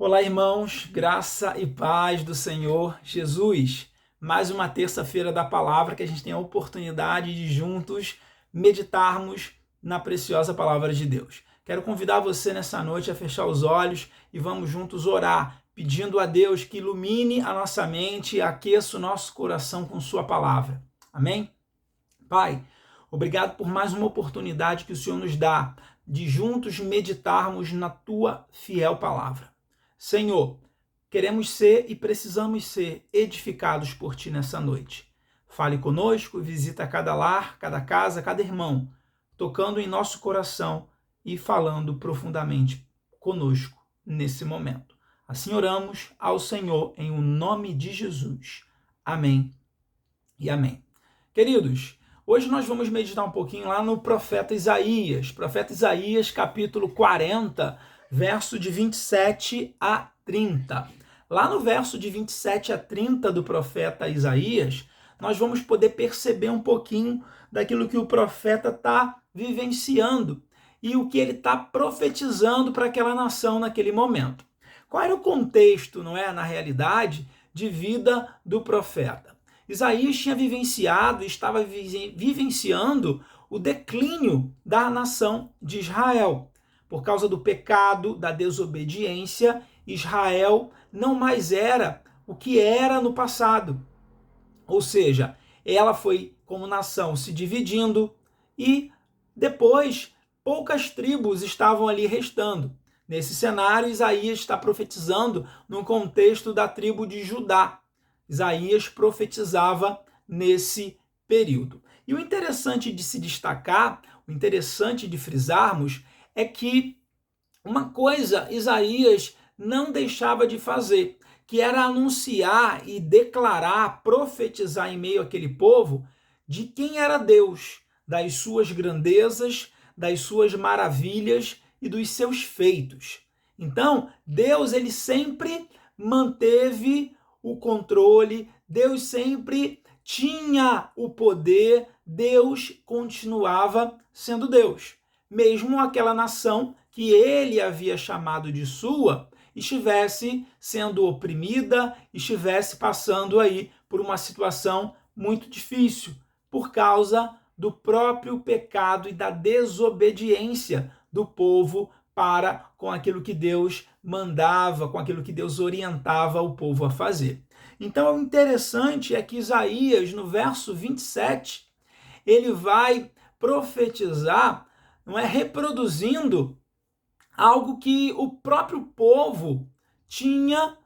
Olá, irmãos, graça e paz do Senhor Jesus. Mais uma terça-feira da palavra que a gente tem a oportunidade de juntos meditarmos na preciosa palavra de Deus. Quero convidar você nessa noite a fechar os olhos e vamos juntos orar, pedindo a Deus que ilumine a nossa mente e aqueça o nosso coração com sua palavra. Amém? Pai, obrigado por mais uma oportunidade que o Senhor nos dá de juntos meditarmos na tua fiel palavra. Senhor, queremos ser e precisamos ser edificados por Ti nessa noite. Fale conosco, visita cada lar, cada casa, cada irmão, tocando em nosso coração e falando profundamente conosco nesse momento. Assim oramos ao Senhor em o nome de Jesus. Amém e amém. Queridos, hoje nós vamos meditar um pouquinho lá no profeta Isaías. Profeta Isaías, capítulo 40, verso de 27 a 30. Lá no verso de 27 a 30 do profeta Isaías, nós vamos poder perceber um pouquinho daquilo que o profeta está vivenciando e o que ele está profetizando para aquela nação naquele momento. Qual era o contexto, não é, na realidade, de vida do profeta? Isaías tinha vivenciado, estava vivenciando o declínio da nação de Israel. Por causa do pecado, da desobediência, Israel não mais era o que era no passado. Ou seja, ela foi como nação se dividindo e depois poucas tribos estavam ali restando. Nesse cenário, Isaías está profetizando no contexto da tribo de Judá. Isaías profetizava nesse período. E o interessante de se destacar, o interessante de frisarmos, é que uma coisa Isaías não deixava de fazer, que era anunciar e declarar, profetizar em meio àquele povo de quem era Deus, das suas grandezas, das suas maravilhas e dos seus feitos. Então, Deus ele sempre manteve o controle, Deus sempre tinha o poder, Deus continuava sendo Deus. Mesmo aquela nação que ele havia chamado de sua, estivesse sendo oprimida, estivesse passando aí por uma situação muito difícil, por causa do próprio pecado e da desobediência do povo para com aquilo que Deus mandava, com aquilo que Deus orientava o povo a fazer. Então, o interessante é que Isaías, no verso 27, ele vai profetizar, não é, reproduzindo algo que o próprio povo tinha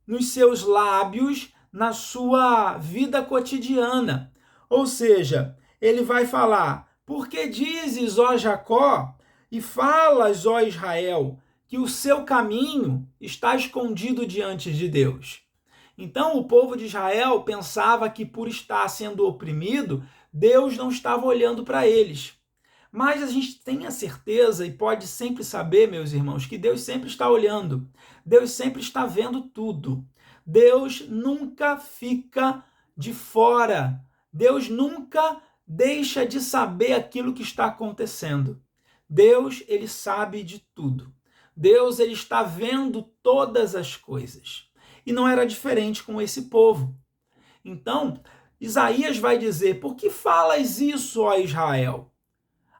nos seus lábios, na sua vida cotidiana. Ou seja, ele vai falar: por que dizes, ó Jacó, e falas, ó Israel, que o seu caminho está escondido diante de Deus? Então o povo de Israel pensava que por estar sendo oprimido, Deus não estava olhando para eles. Mas a gente tem a certeza e pode sempre saber, meus irmãos, que Deus sempre está olhando. Deus sempre está vendo tudo. Deus nunca fica de fora. Deus nunca deixa de saber aquilo que está acontecendo. Deus, ele sabe de tudo. Deus, ele está vendo todas as coisas. E não era diferente com esse povo. Então, Isaías vai dizer: por que falas isso, ó Israel?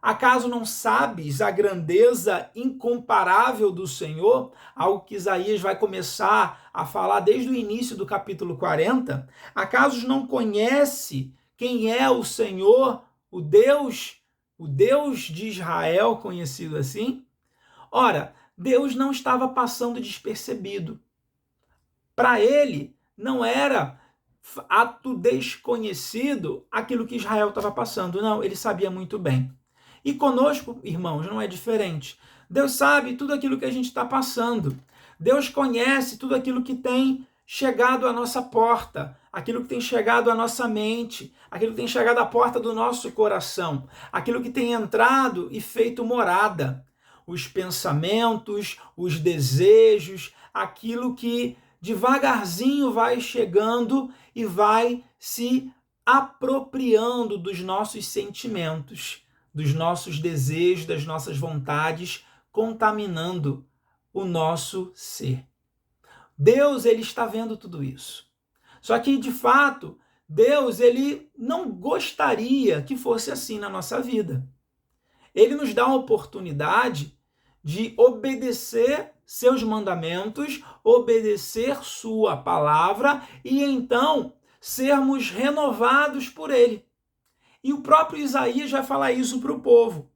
Acaso não sabes a grandeza incomparável do Senhor? Algo que Isaías vai começar a falar desde o início do capítulo 40. Acaso não conhece quem é o Senhor, o Deus de Israel, conhecido assim? Ora, Deus não estava passando despercebido. Para ele, não era ato desconhecido aquilo que Israel estava passando. Não, ele sabia muito bem. E conosco, irmãos, não é diferente. Deus sabe tudo aquilo que a gente está passando. Deus conhece tudo aquilo que tem chegado à nossa porta, aquilo que tem chegado à nossa mente, aquilo que tem chegado à porta do nosso coração, aquilo que tem entrado e feito morada. Os pensamentos, os desejos, aquilo que devagarzinho vai chegando e vai se apropriando dos nossos sentimentos, dos nossos desejos, das nossas vontades, contaminando o nosso ser. Deus, ele está vendo tudo isso. Só que, de fato, Deus, ele não gostaria que fosse assim na nossa vida. Ele nos dá uma oportunidade de obedecer seus mandamentos, obedecer sua palavra e então sermos renovados por ele. E o próprio Isaías vai falar isso para o povo.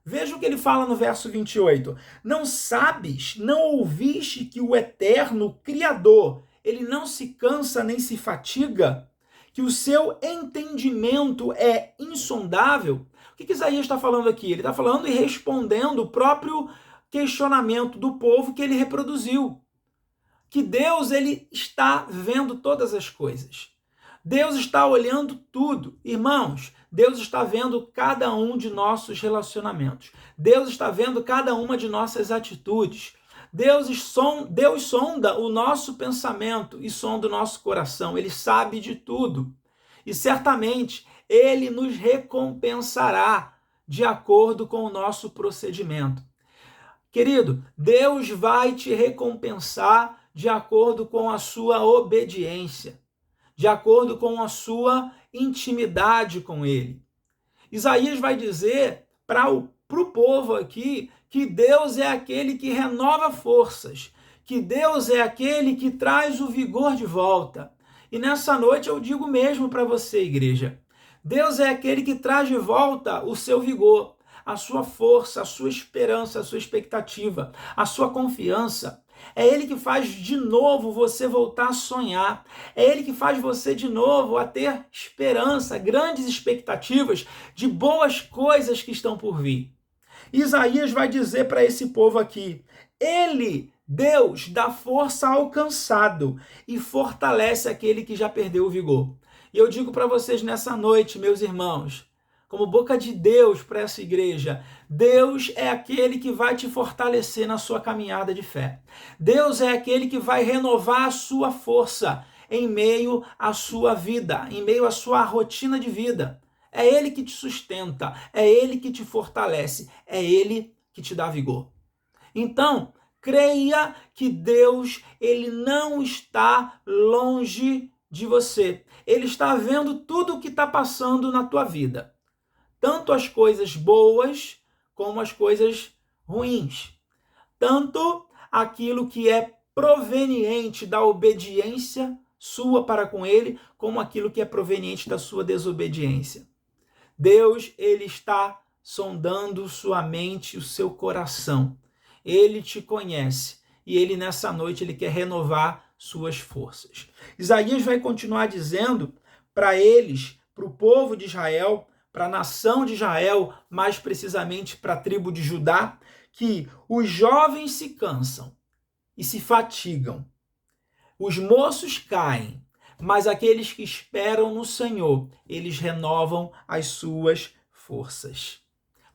Veja o que ele fala no verso 28. Não sabes, não ouviste que o eterno Criador, ele não se cansa nem se fatiga? Que o seu entendimento é insondável? O que Isaías está falando aqui? Ele está falando e respondendo o próprio questionamento do povo que ele reproduziu. Que Deus, ele está vendo todas as coisas. Deus está olhando tudo. Irmãos, Deus está vendo cada um de nossos relacionamentos. Deus está vendo cada uma de nossas atitudes. Deus sonda o nosso pensamento e sonda o nosso coração. Ele sabe de tudo. E certamente ele nos recompensará de acordo com o nosso procedimento. Querido, Deus vai te recompensar de acordo com a sua obediência, de acordo com a sua intimidade com ele. Isaías vai dizer para o povo aqui que Deus é aquele que renova forças, que Deus é aquele que traz o vigor de volta. E nessa noite eu digo mesmo para você, igreja, Deus é aquele que traz de volta o seu vigor, a sua força, a sua esperança, a sua expectativa, a sua confiança. É ele que faz de novo você voltar a sonhar. É ele que faz você de novo a ter esperança, grandes expectativas de boas coisas que estão por vir. Isaías vai dizer para esse povo aqui, ele, Deus, dá força ao cansado e fortalece aquele que já perdeu o vigor. E eu digo para vocês nessa noite, meus irmãos, como boca de Deus para essa igreja, Deus é aquele que vai te fortalecer na sua caminhada de fé. Deus é aquele que vai renovar a sua força em meio à sua vida, em meio à sua rotina de vida. É ele que te sustenta, é ele que te fortalece, é ele que te dá vigor. Então, creia que Deus, ele não está longe de você. Ele está vendo tudo o que está passando na tua vida. Tanto as coisas boas como as coisas ruins. Tanto aquilo que é proveniente da obediência sua para com ele, como aquilo que é proveniente da sua desobediência. Deus, ele está sondando sua mente e o seu coração. Ele te conhece e ele nessa noite ele quer renovar suas forças. Isaías vai continuar dizendo para eles, para o povo de Israel, para a nação de Israel, mais precisamente para a tribo de Judá, que os jovens se cansam e se fatigam. Os moços caem, mas aqueles que esperam no Senhor, eles renovam as suas forças.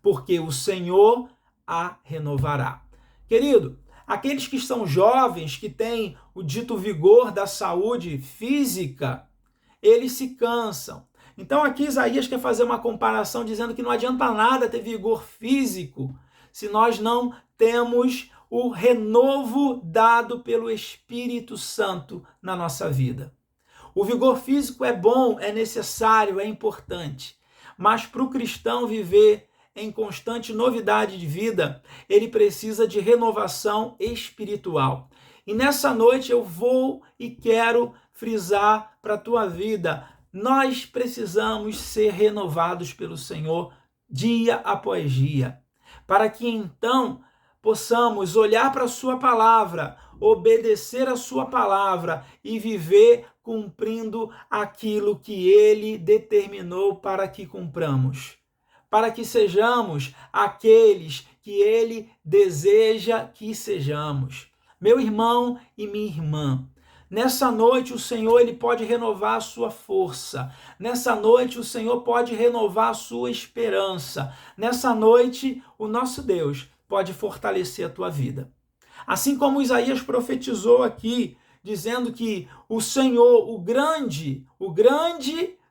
Porque o Senhor a renovará. Querido, aqueles que são jovens, que têm o dito vigor da saúde física, eles se cansam. Então aqui Isaías quer fazer uma comparação dizendo que não adianta nada ter vigor físico se nós não temos o renovo dado pelo Espírito Santo na nossa vida. O vigor físico é bom, é necessário, é importante, mas para o cristão viver em constante novidade de vida, ele precisa de renovação espiritual. E nessa noite eu vou e quero frisar para a tua vida, nós precisamos ser renovados pelo Senhor dia após dia, para que então possamos olhar para a sua palavra, obedecer a sua palavra e viver cumprindo aquilo que ele determinou para que cumpramos. Para que sejamos aqueles que ele deseja que sejamos. Meu irmão e minha irmã, nessa noite o Senhor ele pode renovar a sua força. Nessa noite o Senhor pode renovar a sua esperança. Nessa noite o nosso Deus pode fortalecer a tua vida. Assim como Isaías profetizou aqui, dizendo que o Senhor, o grande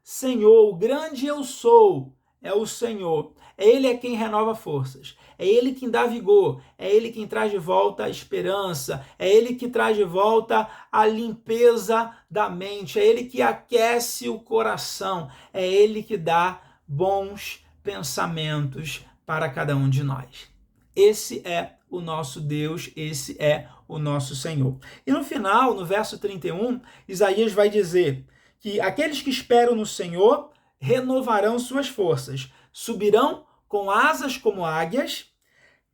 Senhor, o grande eu sou, é o Senhor. Ele é quem renova forças. É Ele quem dá vigor. É Ele quem traz de volta a esperança. É Ele que traz de volta a limpeza da mente. É Ele que aquece o coração. É Ele que dá bons pensamentos para cada um de nós. Esse é o nosso Deus, esse é o nosso Senhor. E no final, no verso 31, Isaías vai dizer que aqueles que esperam no Senhor renovarão suas forças, subirão com asas como águias,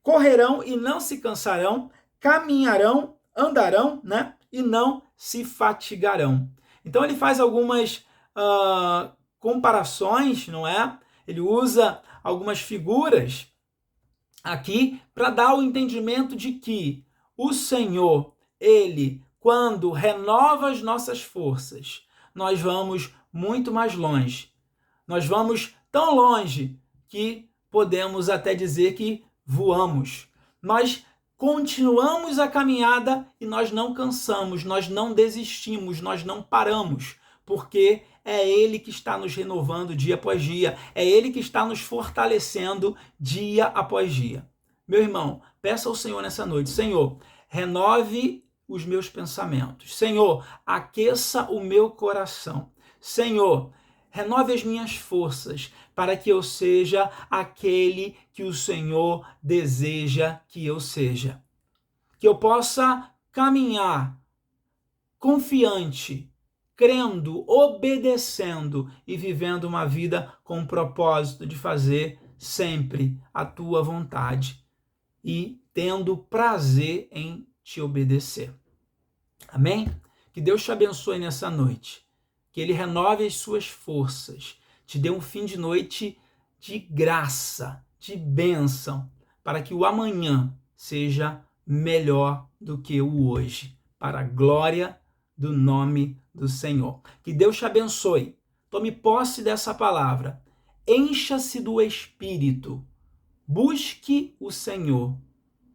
correrão e não se cansarão, caminharão, andarão, né? E não se fatigarão. Então ele faz algumas comparações, não é? Ele usa algumas figuras aqui para dar o entendimento de que o Senhor, ele, quando renova as nossas forças, nós vamos muito mais longe. Nós vamos tão longe que podemos até dizer que voamos. Nós continuamos a caminhada e nós não cansamos, nós não desistimos, nós não paramos, porque é Ele que está nos renovando dia após dia, é Ele que está nos fortalecendo dia após dia. Meu irmão, peça ao Senhor nessa noite: Senhor, renove os meus pensamentos. Senhor, aqueça o meu coração. Senhor, renove as minhas forças para que eu seja aquele que o Senhor deseja que eu seja. Que eu possa caminhar confiante, crendo, obedecendo e vivendo uma vida com o propósito de fazer sempre a tua vontade e tendo prazer em te obedecer. Amém? Que Deus te abençoe nessa noite. Que Ele renove as suas forças, te dê um fim de noite de graça, de bênção, para que o amanhã seja melhor do que o hoje, para a glória do nome do Senhor. Que Deus te abençoe. Tome posse dessa palavra. Encha-se do Espírito. Busque o Senhor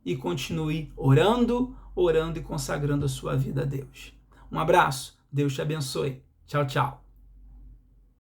e continue orando e consagrando a sua vida a Deus. Um abraço. Deus te abençoe. Tchau, tchau.